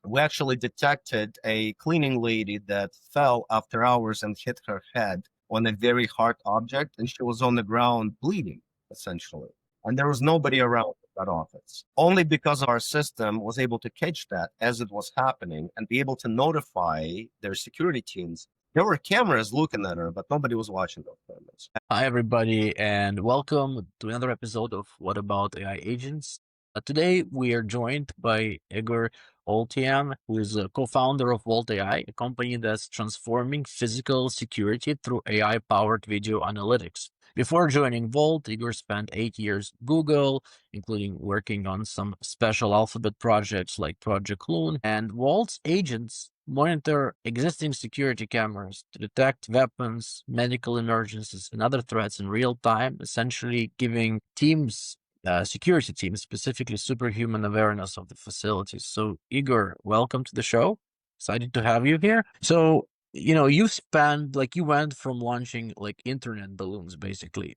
We actually detected a cleaning lady that fell after hours and hit her head on a very hard object, and she was on the ground bleeding, essentially. And there was nobody around that office. Only because our system was able to catch that as it was happening and be able to notify their security teams. There were cameras looking at her, but nobody was watching those cameras. Hi, everybody, and welcome to another episode of What About AI Agents? Today, we are joined by Igor Olteanu, who is a co-founder of Volt.ai, a company that's transforming physical security through AI-powered video analytics. Before joining Volt, Igor spent 8 years at Google, including working on some special alphabet projects like Project Loon, and Volt's agents monitor existing security cameras to detect weapons, medical emergencies, and other threats in real time, essentially giving security teams, specifically superhuman awareness of the facilities. So, Igor, welcome to the show. Excited to have you here. So, you went from launching like internet balloons basically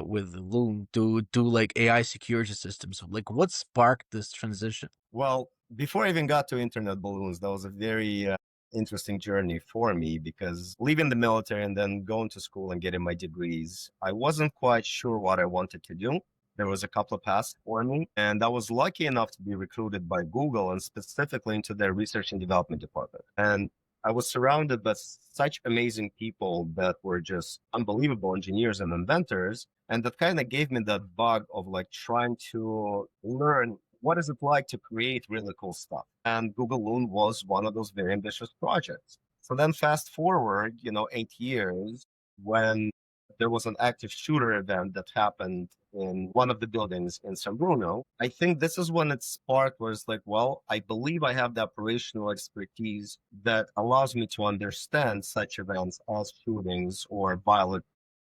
with Loom to like AI security systems. So, like, what sparked this transition? Well, before I even got to internet balloons, that was a very interesting journey for me because leaving the military and then going to school and getting my degrees, I wasn't quite sure what I wanted to do. There was a couple of paths for me, and I was lucky enough to be recruited by Google and specifically into their research and development department. And I was surrounded by such amazing people that were just unbelievable engineers and inventors. And that kind of gave me that bug of like trying to learn what is it like to create really cool stuff. And Google Loon was one of those very ambitious projects. So then fast forward, 8 years when there was an active shooter event that happened in one of the buildings in San Bruno. I think this is when it sparked where it's like, well, I believe I have the operational expertise that allows me to understand such events as shootings or violent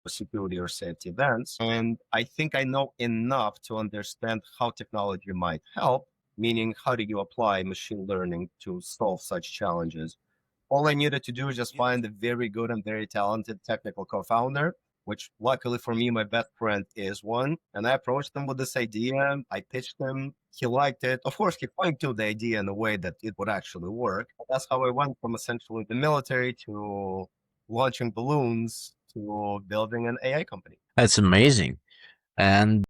security or safety events. And I think I know enough to understand how technology might help, meaning how do you apply machine learning to solve such challenges. All I needed to do is just find a very good and very talented technical co-founder, which luckily for me, my best friend is one. And I approached him with this idea. I pitched him. He liked it. Of course, he fine-tuned the idea in a way that it would actually work. That's how I went from essentially the military to launching balloons to building an AI company. That's amazing. And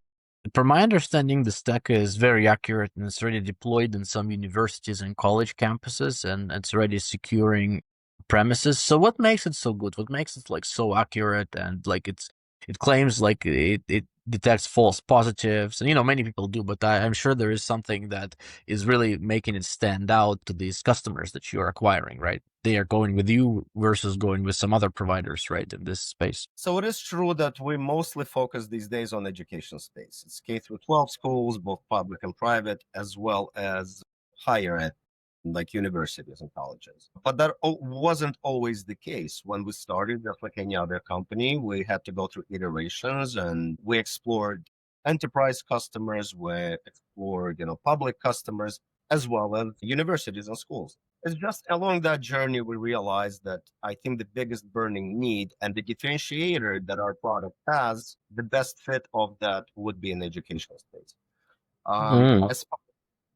from my understanding, the stack is very accurate and it's already deployed in some universities and college campuses, and it's already securing premises. So what makes it so good? What makes it like so accurate and like it claims like it detects false positives, and many people do, but I'm sure there is something that is really making it stand out to these customers that you are acquiring, right? They are going with you versus going with some other providers, right, in this space. So it is true that we mostly focus these days on education space. It's K through 12 schools, both public and private, as well as higher ed, like universities and colleges. But that wasn't always the case. When we started, just like any other company, we had to go through iterations and we explored enterprise customers, we explored, public customers, as well as universities and schools. It's just along that journey we realized that I think the biggest burning need and the differentiator that our product has, the best fit of that would be in educational space. Um, Mm. as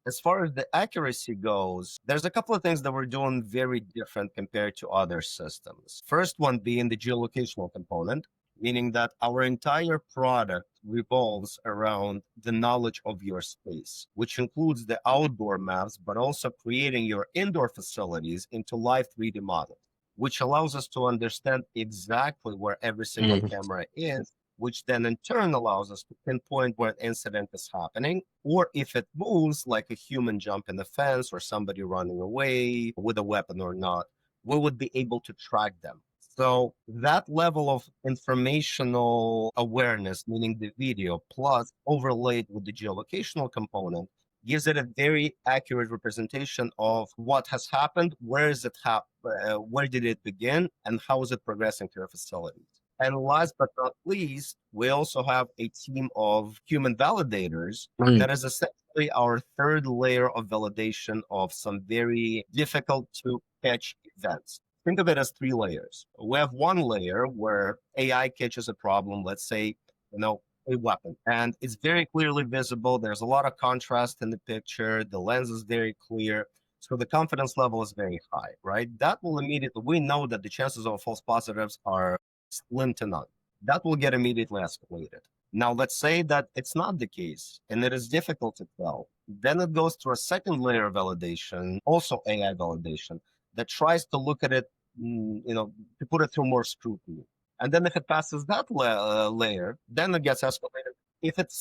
as far as the accuracy goes, there's a couple of things that we're doing very different compared to other systems. First one being the geolocational component, meaning that our entire product revolves around the knowledge of your space, which includes the outdoor maps, but also creating your indoor facilities into live 3D models, which allows us to understand exactly where every single Mm. camera is, which then in turn allows us to pinpoint where an incident is happening, or if it moves like a human jump in the fence or somebody running away with a weapon or not, we would be able to track them. So that level of informational awareness, meaning the video plus overlaid with the geolocational component, gives it a very accurate representation of what has happened, where is it where did it begin, and how is it progressing to your facilities. And last but not least, we also have a team of human validators Mm. that is essentially our third layer of validation of some very difficult to catch events. Think of it as three layers. We have one layer where AI catches a problem, let's say, a weapon, and it's very clearly visible. There's a lot of contrast in the picture. The lens is very clear. So the confidence level is very high, right? That will immediately, we know that the chances of false positives are slim to none. That will get immediately escalated. Now, let's say that it's not the case and it is difficult to tell. Then it goes through a second layer of validation, also AI validation, that tries to look at it, to put it through more scrutiny. And then if it passes that layer, then it gets escalated. If it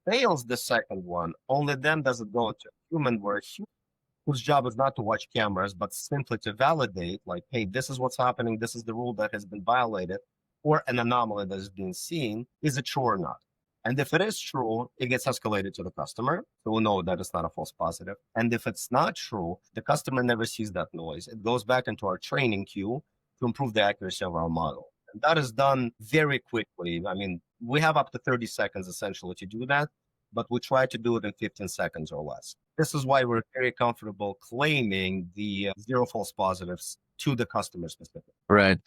fails the second one, only then does it go into human, where a human whose job is not to watch cameras, but simply to validate, like, hey, this is what's happening, this is the rule that has been violated, or an anomaly that is being seen, is it true or not? And if it is true, it gets escalated to the customer. So we know that it's not a false positive. And if it's not true, the customer never sees that noise. It goes back into our training queue to improve the accuracy of our model. And that is done very quickly. I mean, we have up to 30 seconds essentially to do that, but we try to do it in 15 seconds or less. This is why we're very comfortable claiming the zero false positives to the customer specific. Right.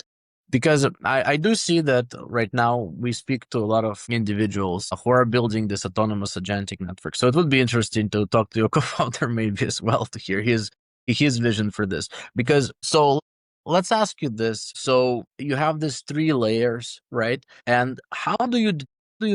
Because I do see that right now we speak to a lot of individuals who are building this autonomous agentic network. So it would be interesting to talk to your co-founder maybe as well to hear his vision for this. Because so let's ask you this. So you have these three layers, right? And how do you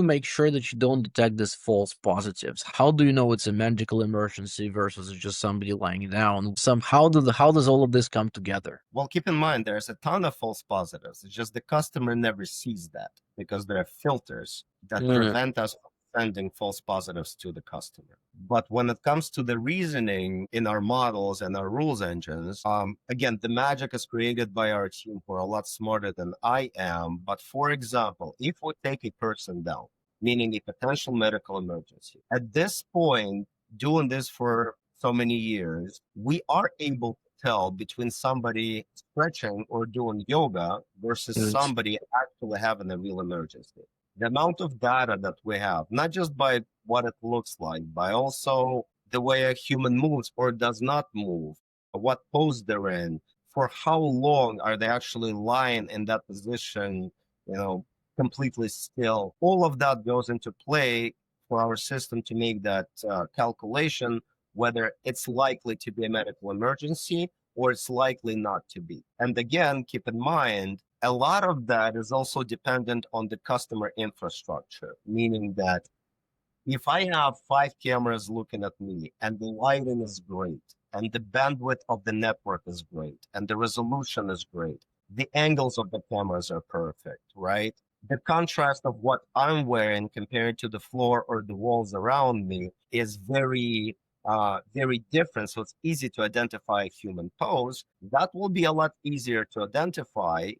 make sure that you don't detect these false positives? How do you know it's a medical emergency versus just somebody lying down? How does all of this come together? Well, keep in mind, there's a ton of false positives. It's just the customer never sees that because there are filters that prevent us from sending false positives to the customer. But when it comes to the reasoning in our models and our rules engines, again, the magic is created by our team who are a lot smarter than I am. But for example, if we take a person down, meaning a potential medical emergency, at this point, doing this for so many years, we are able to tell between somebody stretching or doing yoga versus somebody actually having a real emergency. The amount of data that we have, not just by what it looks like, but also the way a human moves or does not move, what pose they're in, for how long are they actually lying in that position, completely still. All of that goes into play for our system to make that calculation, whether it's likely to be a medical emergency or it's likely not to be. And again, keep in mind, a lot of that is also dependent on the customer infrastructure, meaning that if I have 5 cameras looking at me and the lighting is great and the bandwidth of the network is great and the resolution is great, the angles of the cameras are perfect, right? The contrast of what I'm wearing compared to the floor or the walls around me is very different. So it's easy to identify a human pose. That will be a lot easier to identify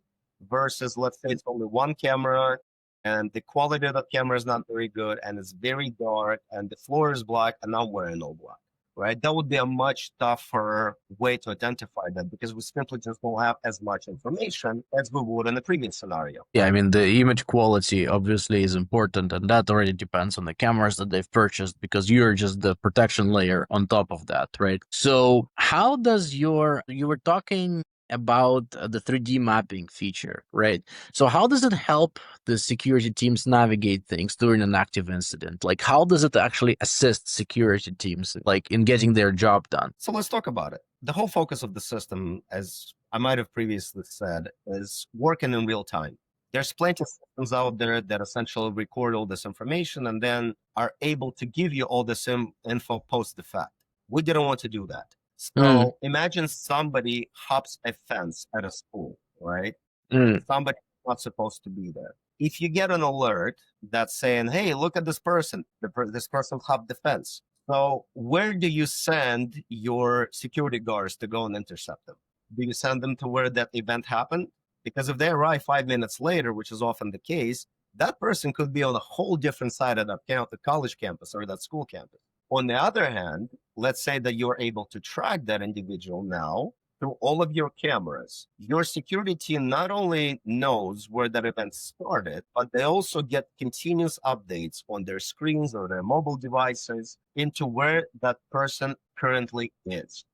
versus, let's say, it's only one camera and the quality of the camera is not very good and it's very dark and the floor is black and I'm wearing all black, right? That would be a much tougher way to identify that because we simply just don't have as much information as we would in the previous scenario. Yeah, I mean, the image quality obviously is important, and that already depends on the cameras that they've purchased because you're just the protection layer on top of that, right? So, how does you were talking about the 3D mapping feature, right? So, how does it help the security teams navigate things during an active incident? Like, how does it actually assist security teams, like, in getting their job done? So let's talk about it. The whole focus of the system, as I might have previously said, is working in real time. There's plenty of systems out there that essentially record all this information and then are able to give you all this info post the fact. We didn't want to do that. So imagine somebody hops a fence at a school, right? Somebody not supposed to be there. If you get an alert that's saying, hey, look at this person, this person hopped the fence. So where do you send your security guards to go and intercept them? Do you send them to where that event happened? Because if they arrive 5 minutes later, which is often the case, that person could be on a whole different side of the college campus or that school campus. On the other hand, let's say that you're able to track that individual now through all of your cameras. Your security team not only knows where that event started, but they also get continuous updates on their screens or their mobile devices into where that person currently is.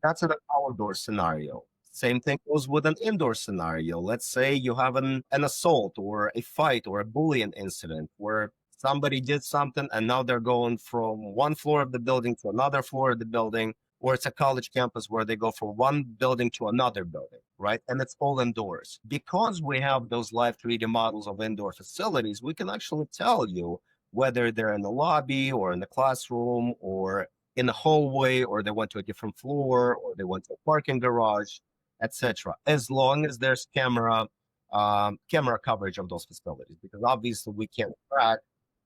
That's an outdoor scenario. Same thing goes with an indoor scenario. Let's say you have an assault or a fight or a bullying incident where somebody did something and now they're going from one floor of the building to another floor of the building, or it's a college campus where they go from one building to another building, right? And it's all indoors. Because we have those live 3D models of indoor facilities, we can actually tell you whether they're in the lobby or in the classroom or in the hallway, or they went to a different floor, or they went to a parking garage, etc. As long as there's camera coverage of those facilities, because obviously we can't track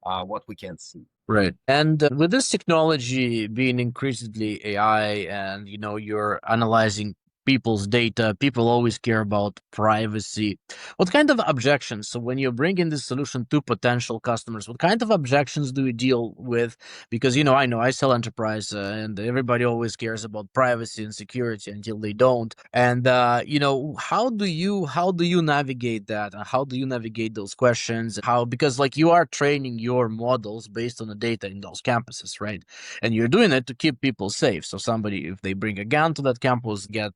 what we can't see. Right. And with this technology being increasingly AI and, you're analyzing people's data, people always care about privacy. What kind of objections? So when you bring in this solution to potential customers, what kind of objections do you deal with? Because, I know I sell enterprise and everybody always cares about privacy and security until they don't. And, how do you navigate that? How do you navigate those questions? Because like you are training your models based on the data in those campuses, right? And you're doing it to keep people safe. So somebody, if they bring a gun to that campus, get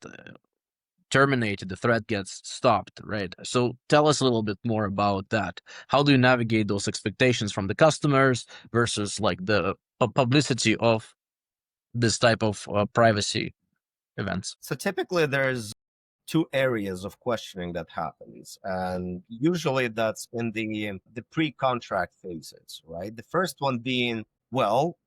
terminated, the threat gets stopped, right? So tell us a little bit more about that. How do you navigate those expectations from the customers versus like the publicity of this type of privacy events? So typically there's two areas of questioning that happens, and usually that's in the pre-contract phases, right? The first one being, well,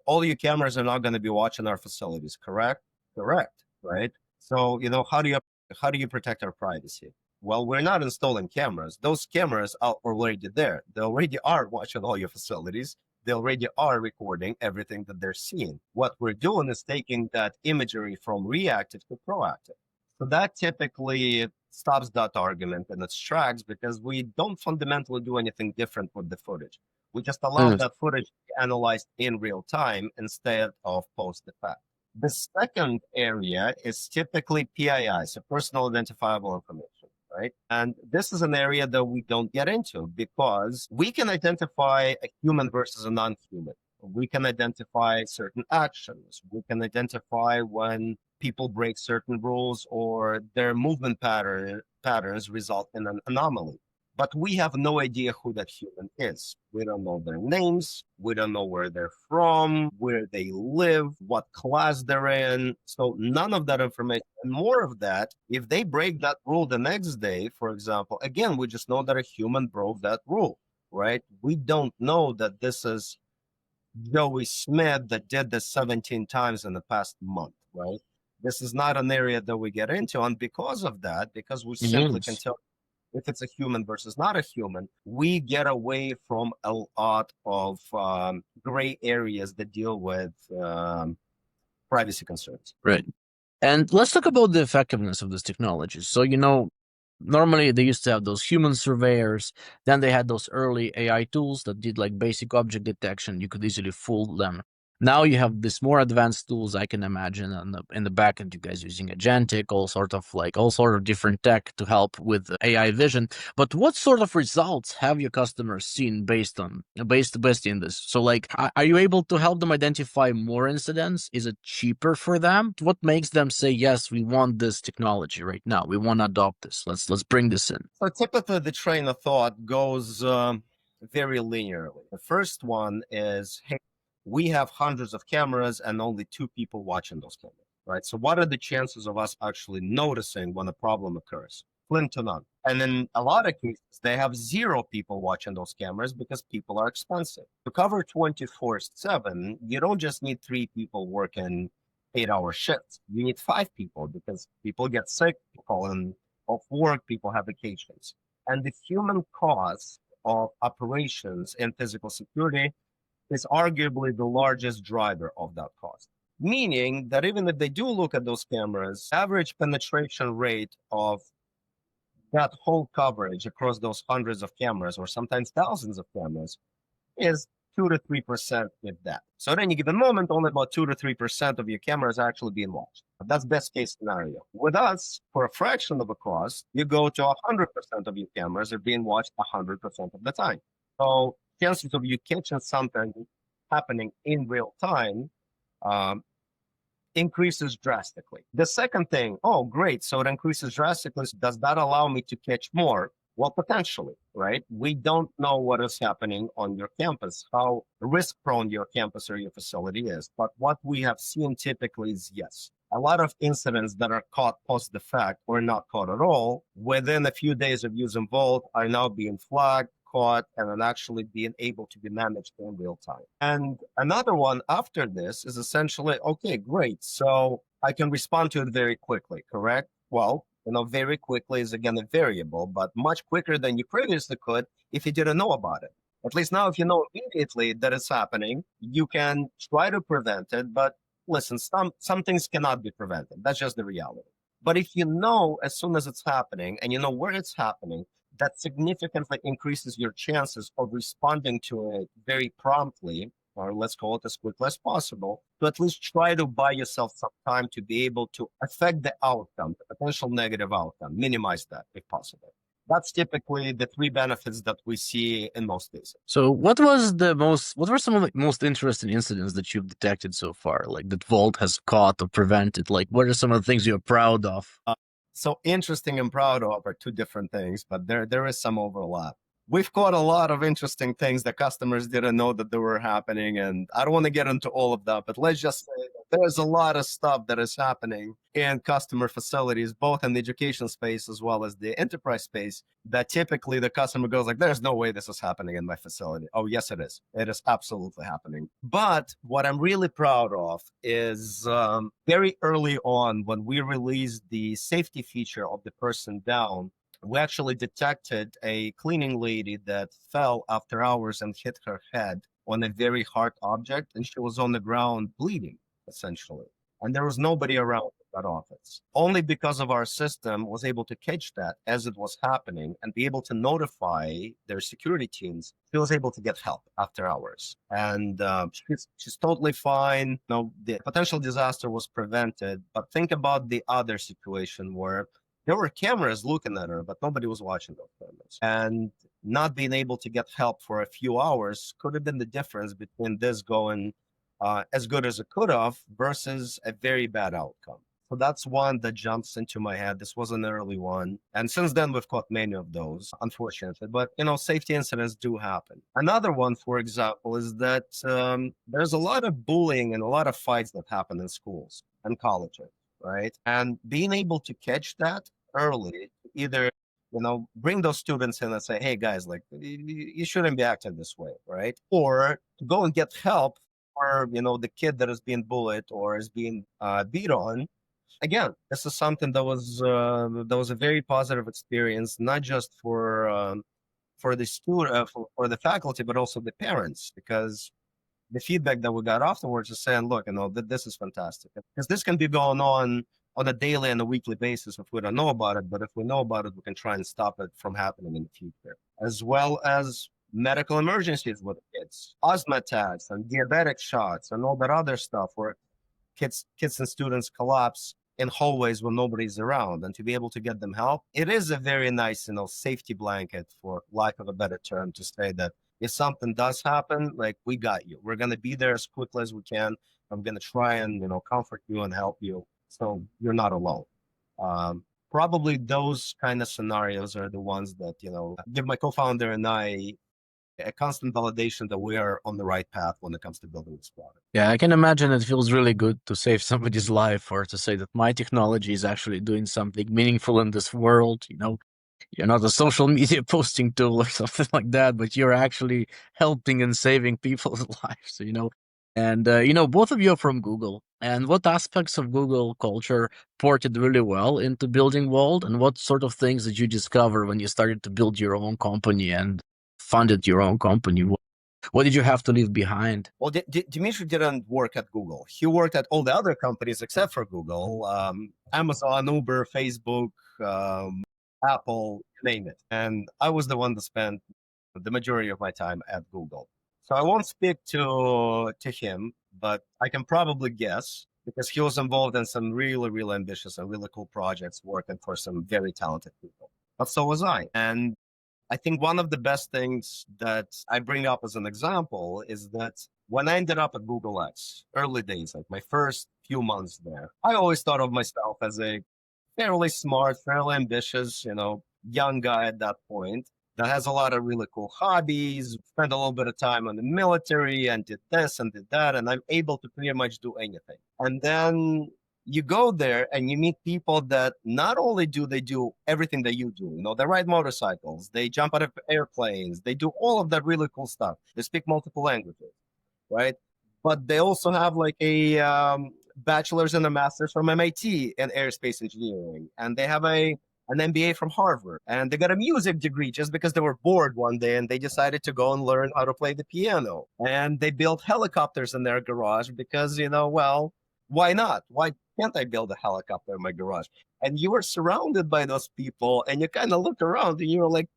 all your cameras are not going to be watching our facilities, correct? Correct, right? So, how do you protect our privacy? Well, we're not installing cameras. Those cameras are already there. They already are watching all your facilities. They already are recording everything that they're seeing. What we're doing is taking that imagery from reactive to proactive. So that typically stops that argument in its tracks, because we don't fundamentally do anything different with the footage. We just allow Mm. that footage to be analyzed in real time instead of post the fact. The second area is typically PII, so personal identifiable information, right? And this is an area that we don't get into, because we can identify a human versus a non-human. We can identify certain actions. We can identify when people break certain rules or their movement patterns result in an anomaly. But we have no idea who that human is. We don't know their names. We don't know where they're from, where they live, what class they're in. So none of that information. And more of that, if they break that rule the next day, for example, again, we just know that a human broke that rule, right? We don't know that this is Joey Smith that did this 17 times in the past month, right? This is not an area that we get into. And because of that, because we simply can Yes. tell if it's a human versus not a human, we get away from a lot of gray areas that deal with privacy concerns. Right. And let's talk about the effectiveness of this technology. So, normally they used to have those human surveyors, then they had those early AI tools that did like basic object detection. You could easily fool them. Now you have this more advanced tools, I can imagine, in the back end, you guys using agentic, all sort of different tech to help with AI vision. But what sort of results have your customers seen based in this? So like, are you able to help them identify more incidents? Is it cheaper for them? What makes them say, yes, we want this technology right now. We want to adopt this. Let's bring this in. So typically the train of thought goes very linearly. The first one is, hey, we have hundreds of cameras and only two people watching those cameras, right? So what are the chances of us actually noticing when a problem occurs? Slim to none. And in a lot of cases, they have zero people watching those cameras because people are expensive. To cover 24/7, you don't just need three people working 8-hour shifts. You need five people, because people get sick, people in of work, people have vacations. And the human cost of operations in physical security is arguably the largest driver of that cost. Meaning that even if they do look at those cameras, average penetration rate of that whole coverage across those hundreds of cameras, or sometimes thousands of cameras, is 2 to 3%, if that. So at any given moment, only about 2 to 3% of your cameras are actually being watched. That's best case scenario. With us, for a fraction of a cost, you go to 100% of your cameras are being watched 100% of the time. So chances of you catching something happening in real time um, increases drastically. The second thing, oh, great. So it increases drastically. Does that allow me to catch more? Well, potentially, right? We don't know what is happening on your campus, how risk prone your campus or your facility is. But what we have seen typically is yes, a lot of incidents that are caught post the fact or not caught at all within a few days of using Volt are now being flagged, caught, and then actually being able to be managed in real time. And another one after this is essentially okay, great. So I can respond to it very quickly, correct? Well, very quickly is again a variable, but much quicker than you previously could if you didn't know about it. At least now, if you know immediately that it's happening, you can try to prevent it. But listen, some things cannot be prevented. That's just the reality. But if you know as soon as it's happening and you know where it's happening, that significantly increases your chances of responding to it very promptly, or let's call it as quickly as possible, to at least try to buy yourself some time to be able to affect the outcome, the potential negative outcome, minimize that if possible. That's typically the three benefits that we see in most cases. So what were some of the most interesting incidents that you've detected so far? Like that Volt has caught or prevented? Like what are some of the things you're proud of? So interesting and proud of are two different things, but there is some overlap. We've caught a lot of interesting things that customers didn't know that they were happening, and I don't want to get into all of that, but let's just say that there's a lot of stuff that is happening in customer facilities, both in the education space as well as the enterprise space, that typically the customer goes like, there's no way this is happening in my facility. Oh, yes, it is. It is absolutely happening. But what I'm really proud of is very early on when we released the safety feature of the person down, we actually detected a cleaning lady that fell after hours and hit her head on a very hard object, and she was on the ground bleeding, essentially. And there was nobody around that office. Only because of our system was able to catch that as it was happening and be able to notify their security teams. She was able to get help after hours, and she's totally fine. No, the potential disaster was prevented. But think about the other situation where there were cameras looking at her, but nobody was watching those cameras. And not being able to get help for a few hours could have been the difference between this going as good as it could have versus a very bad outcome. So that's one that jumps into my head. This was an early one. And since then, we've caught many of those, unfortunately. But, safety incidents do happen. Another one, for example, is that there's a lot of bullying and a lot of fights that happen in schools and colleges, right? And being able to catch that early, either bring those students in and say, hey guys, like you shouldn't be acting this way, right? Or to go and get help for the kid that is being bullied or is being beat on. Again, this is something that was a very positive experience, not just for the student, for the faculty, but also the parents, because the feedback that we got afterwards is saying, look, this is fantastic. Because this can be going on a daily and a weekly basis if we don't know about it. But if we know about it, we can try and stop it from happening in the future. As well as medical emergencies with kids, asthma attacks and diabetic shots and all that other stuff where kids and students collapse in hallways when nobody's around, and to be able to get them help, it is a very nice, safety blanket, for lack of a better term, to say that if something does happen, like, we got you. We're going to be there as quickly as we can. I'm going to try and, comfort you and help you. So you're not alone. Probably those kind of scenarios are the ones that, give my co-founder and I a constant validation that we are on the right path when it comes to building this product. Yeah, I can imagine it feels really good to save somebody's life or to say that my technology is actually doing something meaningful in this world. You're not a social media posting tool or something like that, but you're actually helping and saving people's lives. And, both of you are from Google. And what aspects of Google culture ported really well into building World? And what sort of things did you discover when you started to build your own company and funded your own company? What did you have to leave behind? Well, Dimitri didn't work at Google. He worked at all the other companies except for Google, Amazon, Uber, Facebook, Apple, name it. And I was the one that spent the majority of my time at Google. So I won't speak to him, but I can probably guess, because he was involved in some really, really ambitious and really cool projects, working for some very talented people. But so was I. And I think one of the best things that I bring up as an example is that when I ended up at Google X, early days, like my first few months there, I always thought of myself as a fairly smart, fairly ambitious, young guy at that point that has a lot of really cool hobbies, spent a little bit of time on the military and did this and did that. And I'm able to pretty much do anything. And then you go there and you meet people that not only do they do everything that you do, they ride motorcycles, they jump out of airplanes, they do all of that really cool stuff. They speak multiple languages, right? But they also have like a bachelor's and a master's from MIT in aerospace engineering, and they have an MBA from Harvard, and they got a music degree just because they were bored one day and they decided to go and learn how to play the piano. And they built helicopters in their garage because, well, why not? Why can't I build a helicopter in my garage? And you were surrounded by those people, and you kind of look around and you're like,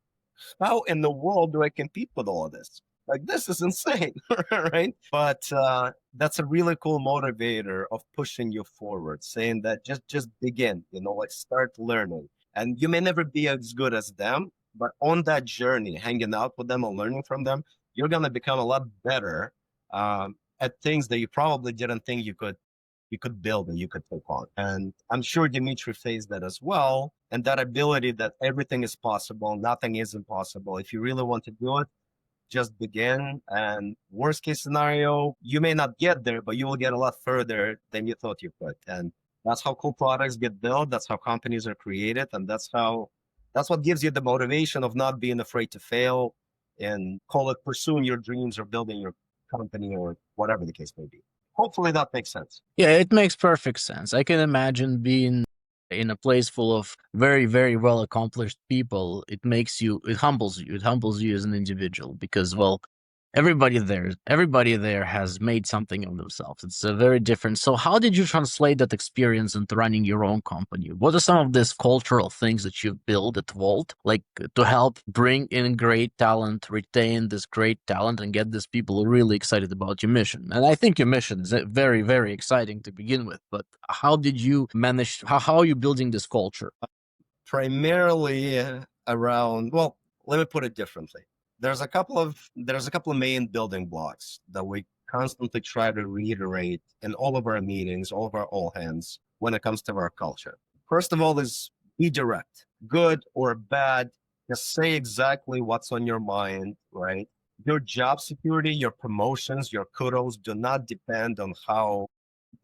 how in the world do I compete with all of this? Like, this is insane, right? But that's a really cool motivator of pushing you forward, saying that just begin, like start learning. And you may never be as good as them, but on that journey, hanging out with them and learning from them, you're going to become a lot better at things that you probably didn't think you could build and you could take on. And I'm sure Dimitri faced that as well. And that ability that everything is possible, nothing is impossible. If you really want to do it, just begin. And worst case scenario, you may not get there, but you will get a lot further than you thought you could. And that's how cool products get built. That's how companies are created. And that's what gives you the motivation of not being afraid to fail and call it pursuing your dreams or building your company or whatever the case may be. Hopefully that makes sense. Yeah, it makes perfect sense. I can imagine being in a place full of very, very well accomplished people. It humbles you. It humbles you as an individual because, well, everybody there has made something of themselves. It's a very different. So how did you translate that experience into running your own company? What are some of these cultural things that you've built at Volt, like to help bring in great talent, retain this great talent, and get these people really excited about your mission? And I think your mission is very, very exciting to begin with, but how did you manage, how are you building this culture? Primarily around, well, let me put it differently. There's a couple of main building blocks that we constantly try to reiterate in all of our meetings, all of our all hands when it comes to our culture. First of all is be direct, good or bad. Just say exactly what's on your mind, right? Your job security, your promotions, your kudos do not depend on how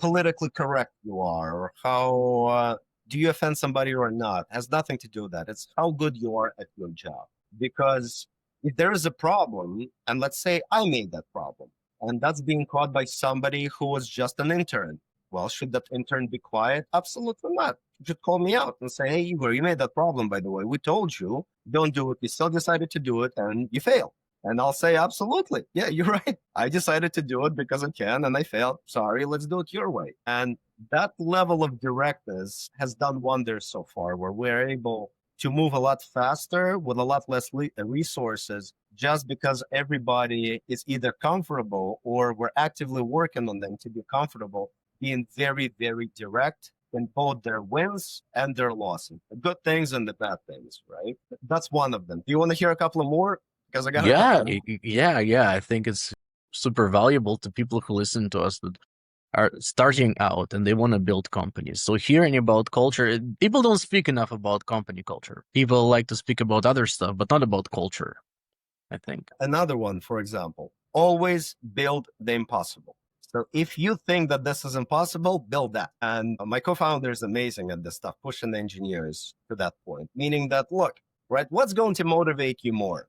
politically correct you are or how do you offend somebody or not. It has nothing to do with that. It's how good you are at your job. Because if there is a problem, and let's say I made that problem, and that's being caught by somebody who was just an intern, well, should that intern be quiet? Absolutely not. You should call me out and say, hey, Igor, you made that problem, by the way. We told you, don't do it. You still decided to do it, and you failed. And I'll say, absolutely. Yeah, you're right. I decided to do it because I can and I failed. Sorry, let's do it your way. And that level of directness has done wonders so far, where we're able to move a lot faster with a lot less resources just because everybody is either comfortable or we're actively working on them to be comfortable, being very, very direct in both their wins and their losses, the good things and the bad things, right? That's one of them. Do you want to hear a couple of more? Because I got a Yeah, couple. yeah. I think it's super valuable to people who listen to us that are starting out and they want to build companies. So hearing about culture, people don't speak enough about company culture. People like to speak about other stuff, but not about culture, I think. Another one, for example, always build the impossible. So if you think that this is impossible, build that. And my co-founder is amazing at this stuff, pushing the engineers to that point, meaning that, look, right, what's going to motivate you more?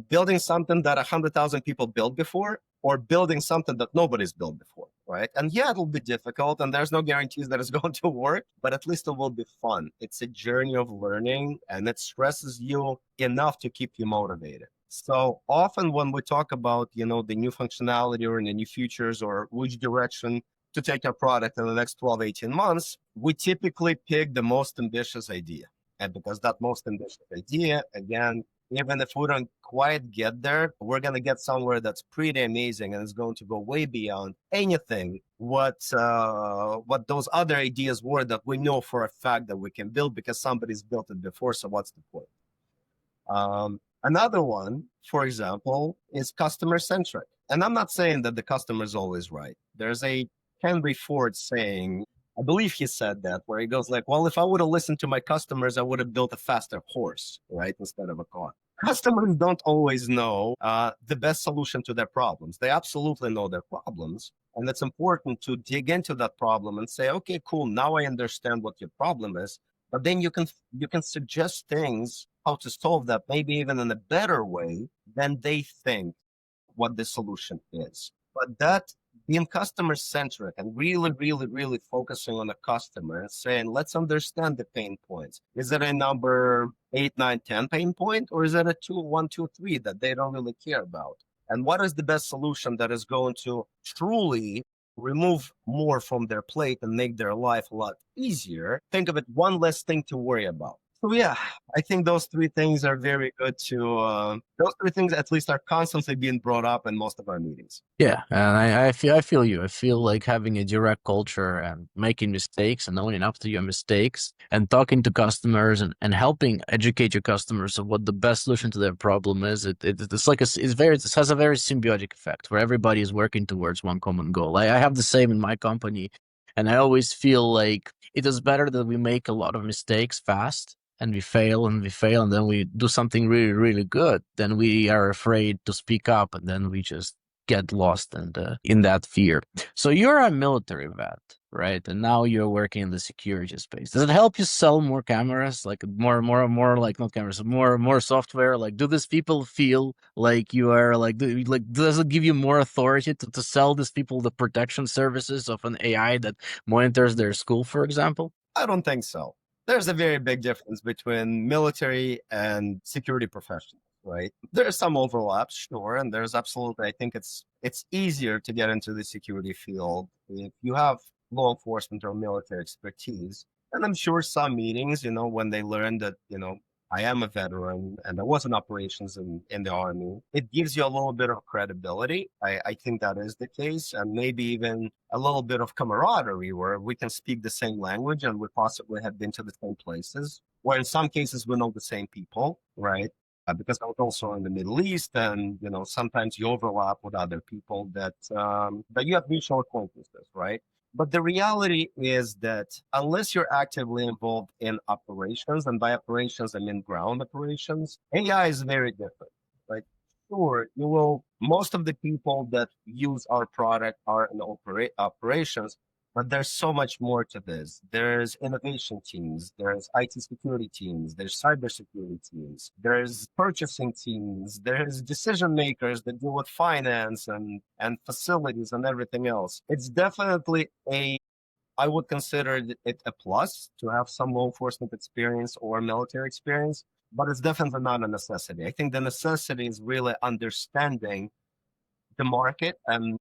Building something that 100,000 people built before or building something that nobody's built before, right? And yeah, it'll be difficult and there's no guarantees that it's going to work, but at least it will be fun. It's a journey of learning and it stresses you enough to keep you motivated. So often when we talk about, the new functionality or the new features or which direction to take our product in the next 12, 18 months, we typically pick the most ambitious idea. And because that most ambitious idea, again, even if we don't quite get there, we're going to get somewhere that's pretty amazing and it's going to go way beyond anything what those other ideas were that we know for a fact that we can build because somebody's built it before. So what's the point? Another one, for example, is customer centric. And I'm not saying that the customer is always right. There's a Henry Ford saying, I believe he said that, where he goes like, well, if I would have listened to my customers, I would have built a faster horse, right, instead of a car. Customers don't always know the best solution to their problems. They absolutely know their problems. And it's important to dig into that problem and say, okay, cool, now I understand what your problem is. But then you can suggest things how to solve that, maybe even in a better way than they think what the solution is. But that being customer centric and really, really, really focusing on the customer and saying, let's understand the pain points. Is it a number 8, 9, 10 pain point, or is it a 2, 1, 2, 3 that they don't really care about? And what is the best solution that is going to truly remove more from their plate and make their life a lot easier? Think of it, one less thing to worry about. So yeah, I think those three things are very good to. Those three things at least are constantly being brought up in most of our meetings. Yeah, and I feel you. I feel like having a direct culture and making mistakes and owning up to your mistakes and talking to customers and helping educate your customers of what the best solution to their problem is. It's like it has a very symbiotic effect where everybody is working towards one common goal. I have the same in my company, and I always feel like it is better that we make a lot of mistakes fast and we fail and we fail and then we do something really really good. Then we are afraid to speak up and then we just get lost in that fear. So you're a military vet, right? And now you're working in the security space. Does it help you sell more cameras, like more like not cameras, more software? Like, do these people feel like you are like does it give you more authority to sell these people the protection services of an AI that monitors their school, for example? I don't think so. There's a very big difference between military and security professionals, right? There's some overlaps, sure, and there's absolutely. I think it's easier to get into the security field if you have law enforcement or military expertise. And I'm sure some meetings, when they learn that, I am a veteran and I was in operations in the army, it gives you a little bit of credibility. I think that is the case, and maybe even a little bit of camaraderie where we can speak the same language and we possibly have been to the same places, where in some cases we know the same people, right? Because I was also in the Middle East, and sometimes you overlap with other people that you have mutual acquaintances, right? But the reality is that unless you're actively involved in operations, and by operations I mean ground operations, AI is very different. Like, sure, most of the people that use our product are in operations, but there's so much more to this. There's innovation teams, there's IT security teams, there's cybersecurity teams, there's purchasing teams, there's decision makers that deal with finance and facilities and everything else. It's definitely I would consider it a plus to have some law enforcement experience or military experience, but it's definitely not a necessity. I think the necessity is really understanding the market and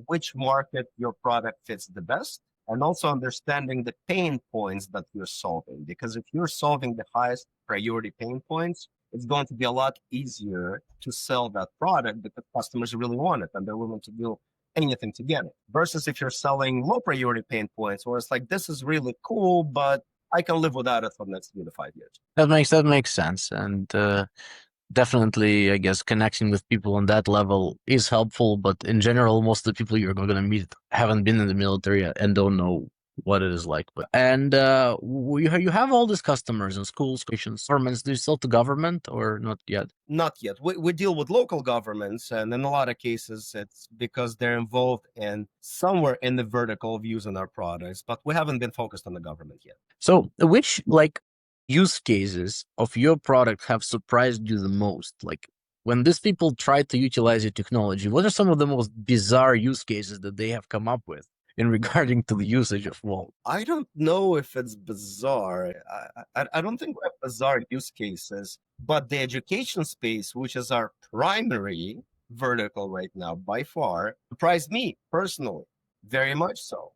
which market your product fits the best, and also understanding the pain points that you're solving. Because if you're solving the highest priority pain points, it's going to be a lot easier to sell that product because customers really want it and they're willing to do anything to get it. Versus if you're selling low priority pain points, where it's like, this is really cool, but I can live without it for the next 3 to 5 years. That makes sense, and definitely, I guess connecting with people on that level is helpful. But in general, most of the people you're going to meet haven't been in the military and don't know what it is like. You have all these customers in schools, patients, governments. Do you sell to government or not yet? Not yet. We deal with local governments, and in a lot of cases, it's because they're involved in somewhere in the vertical of using our products, but we haven't been focused on the government yet. So, which use cases of your product have surprised you the most? Like when these people try to utilize your technology, what are some of the most bizarre use cases that they have come up with in regarding to the usage of Vault? I don't know if it's bizarre. I don't think we have bizarre use cases, but the education space, which is our primary vertical right now by far, surprised me personally, very much so.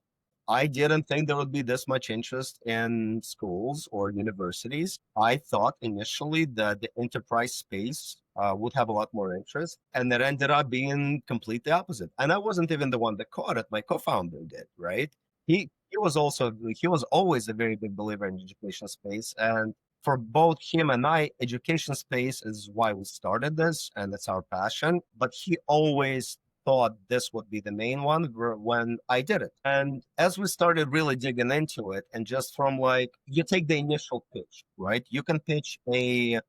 I didn't think there would be this much interest in schools or universities. I thought initially that the enterprise space would have a lot more interest, and it ended up being completely opposite. And I wasn't even the one that caught it. My co-founder did, right? He was always a very big believer in the education space, and for both him and I, education space is why we started this, and it's our passion. But he always thought this would be the main one when I did it. And as we started really digging into it, and just from like, you take the initial pitch, right? You can pitch an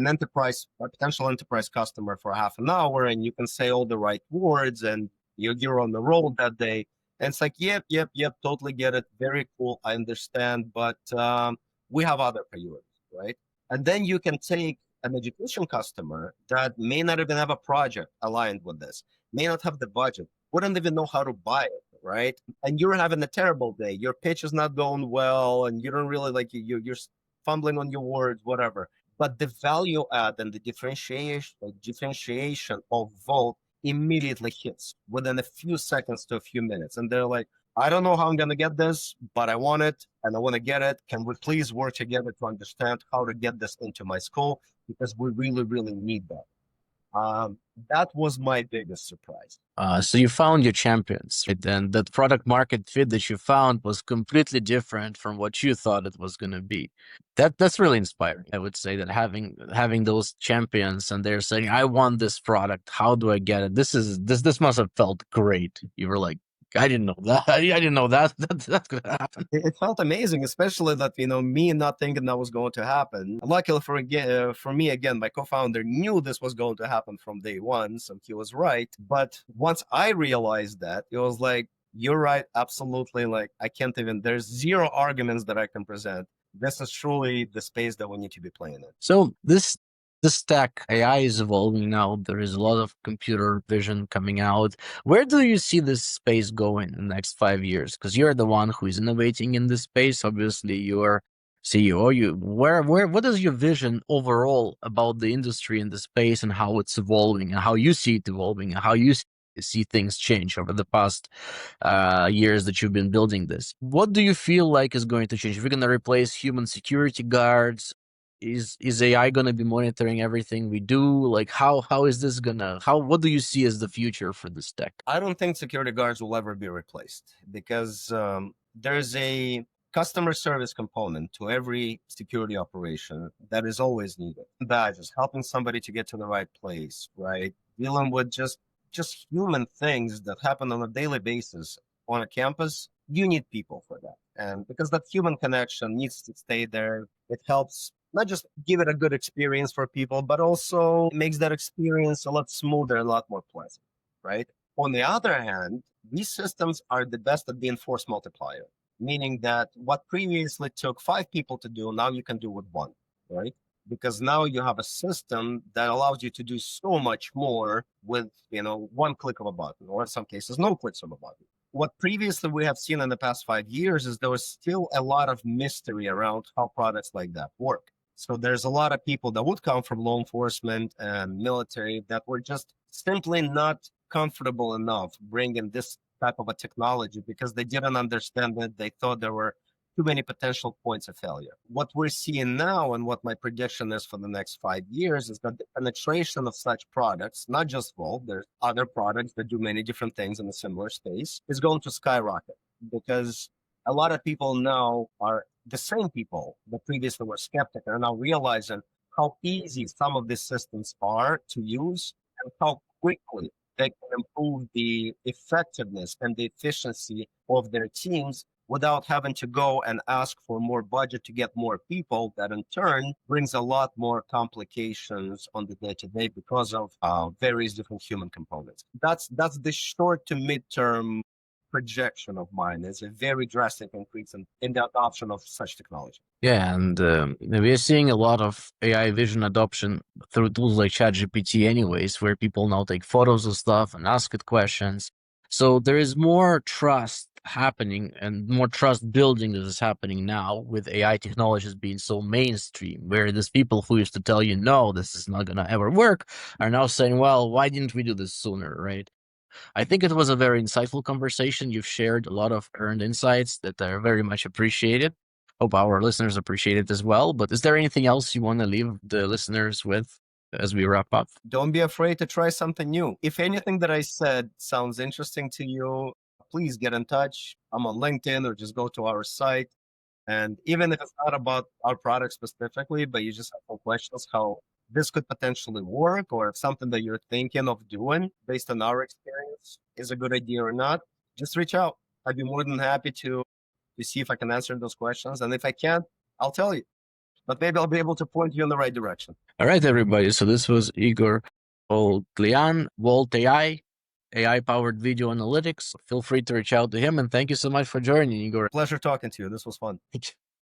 enterprise, a potential enterprise customer for half an hour, and you can say all the right words, and you're on the roll that day. And it's like, yep, totally get it. Very cool. I understand. But we have other priorities, right? And then you can take an education customer that may not even have a project aligned with this, may not have the budget, wouldn't even know how to buy it, right? And you're having a terrible day. Your pitch is not going well, and you don't really like you're fumbling on your words, whatever. But the value add and the differentiation of Volt immediately hits within a few seconds to a few minutes. And they're like, I don't know how I'm going to get this, but I want it and I want to get it. Can we please work together to understand how to get this into my school? Because we really, really need that. That was my biggest surprise. So you found your champions, right? And that product market fit that you found was completely different from what you thought it was going to be. That's really inspiring. I would say that having those champions and they're saying, "I want this product. How do I get it?" This must have felt great. You were like, "I didn't know that. I didn't know that's going to happen." It felt amazing, especially that me not thinking that was going to happen. Luckily for me again, my co-founder knew this was going to happen from day one, so he was right. But once I realized that, it was like, you're right, absolutely. Like, I can't even. There's zero arguments that I can present. This is truly the space that we need to be playing in. So this stack AI is evolving now. There is a lot of computer vision coming out. Where do you see this space going in the next 5 years? Because you're the one who is innovating in this space. Obviously, you're CEO. What is your vision overall about the industry and the space and how it's evolving and how you see it evolving and how you see things change over the past years that you've been building this? What do you feel like is going to change? If we're going to replace human security guards, is AI going to be monitoring everything we do? Like how is this gonna what do you see as the future for this tech? I don't think security guards will ever be replaced because there's a customer service component to every security operation that is always needed. Badges, helping somebody to get to the right place, right? Dealing with just human things that happen on a daily basis on a campus. You need people for that. And because that human connection needs to stay there, it helps not just give it a good experience for people, but also makes that experience a lot smoother, a lot more pleasant, right? On the other hand, these systems are the best at being force multiplier, meaning that what previously took 5 people to do, now you can do with one, right? Because now you have a system that allows you to do so much more with, one click of a button, or in some cases, no clicks of a button. What previously we have seen in the past 5 years is there was still a lot of mystery around how products like that work. So there's a lot of people that would come from law enforcement and military that were just simply not comfortable enough bringing this type of a technology because they didn't understand it. They thought there were too many potential points of failure. What we're seeing now and what my prediction is for the next 5 years is that the penetration of such products, not just Volt, there's other products that do many different things in a similar space, is going to skyrocket because a lot of people now are the same people that previously were skeptic are now realizing how easy some of these systems are to use and how quickly they can improve the effectiveness and the efficiency of their teams without having to go and ask for more budget to get more people. That in turn brings a lot more complications on the day to day because of various different human components. That's the short to midterm projection of mine. Is a very drastic increase in the adoption of such technology. Yeah, and we are seeing a lot of AI vision adoption through tools like ChatGPT, anyways, where people now take photos of stuff and ask it questions. So there is more trust happening and more trust building that is happening now with AI technologies being so mainstream, where these people who used to tell you, no, this is not going to ever work, are now saying, well, why didn't we do this sooner, right? I think it was a very insightful conversation. You've shared a lot of earned insights that are very much appreciated. Hope our listeners appreciate it as well. But is there anything else you want to leave the listeners with as we wrap up? Don't be afraid to try something new. If anything that I said sounds interesting to you, please get in touch. I'm on LinkedIn or just go to our site. And even if it's not about our product specifically, but you just have some questions, how this could potentially work, or if something that you're thinking of doing based on our experience is a good idea or not, just reach out. I'd be more than happy to see if I can answer those questions. And if I can't, I'll tell you. But maybe I'll be able to point you in the right direction. All right, everybody. So this was Igor Olteanu, Volt.ai, AI-powered video analytics. Feel free to reach out to him, and thank you so much for joining, Igor. Pleasure talking to you. This was fun.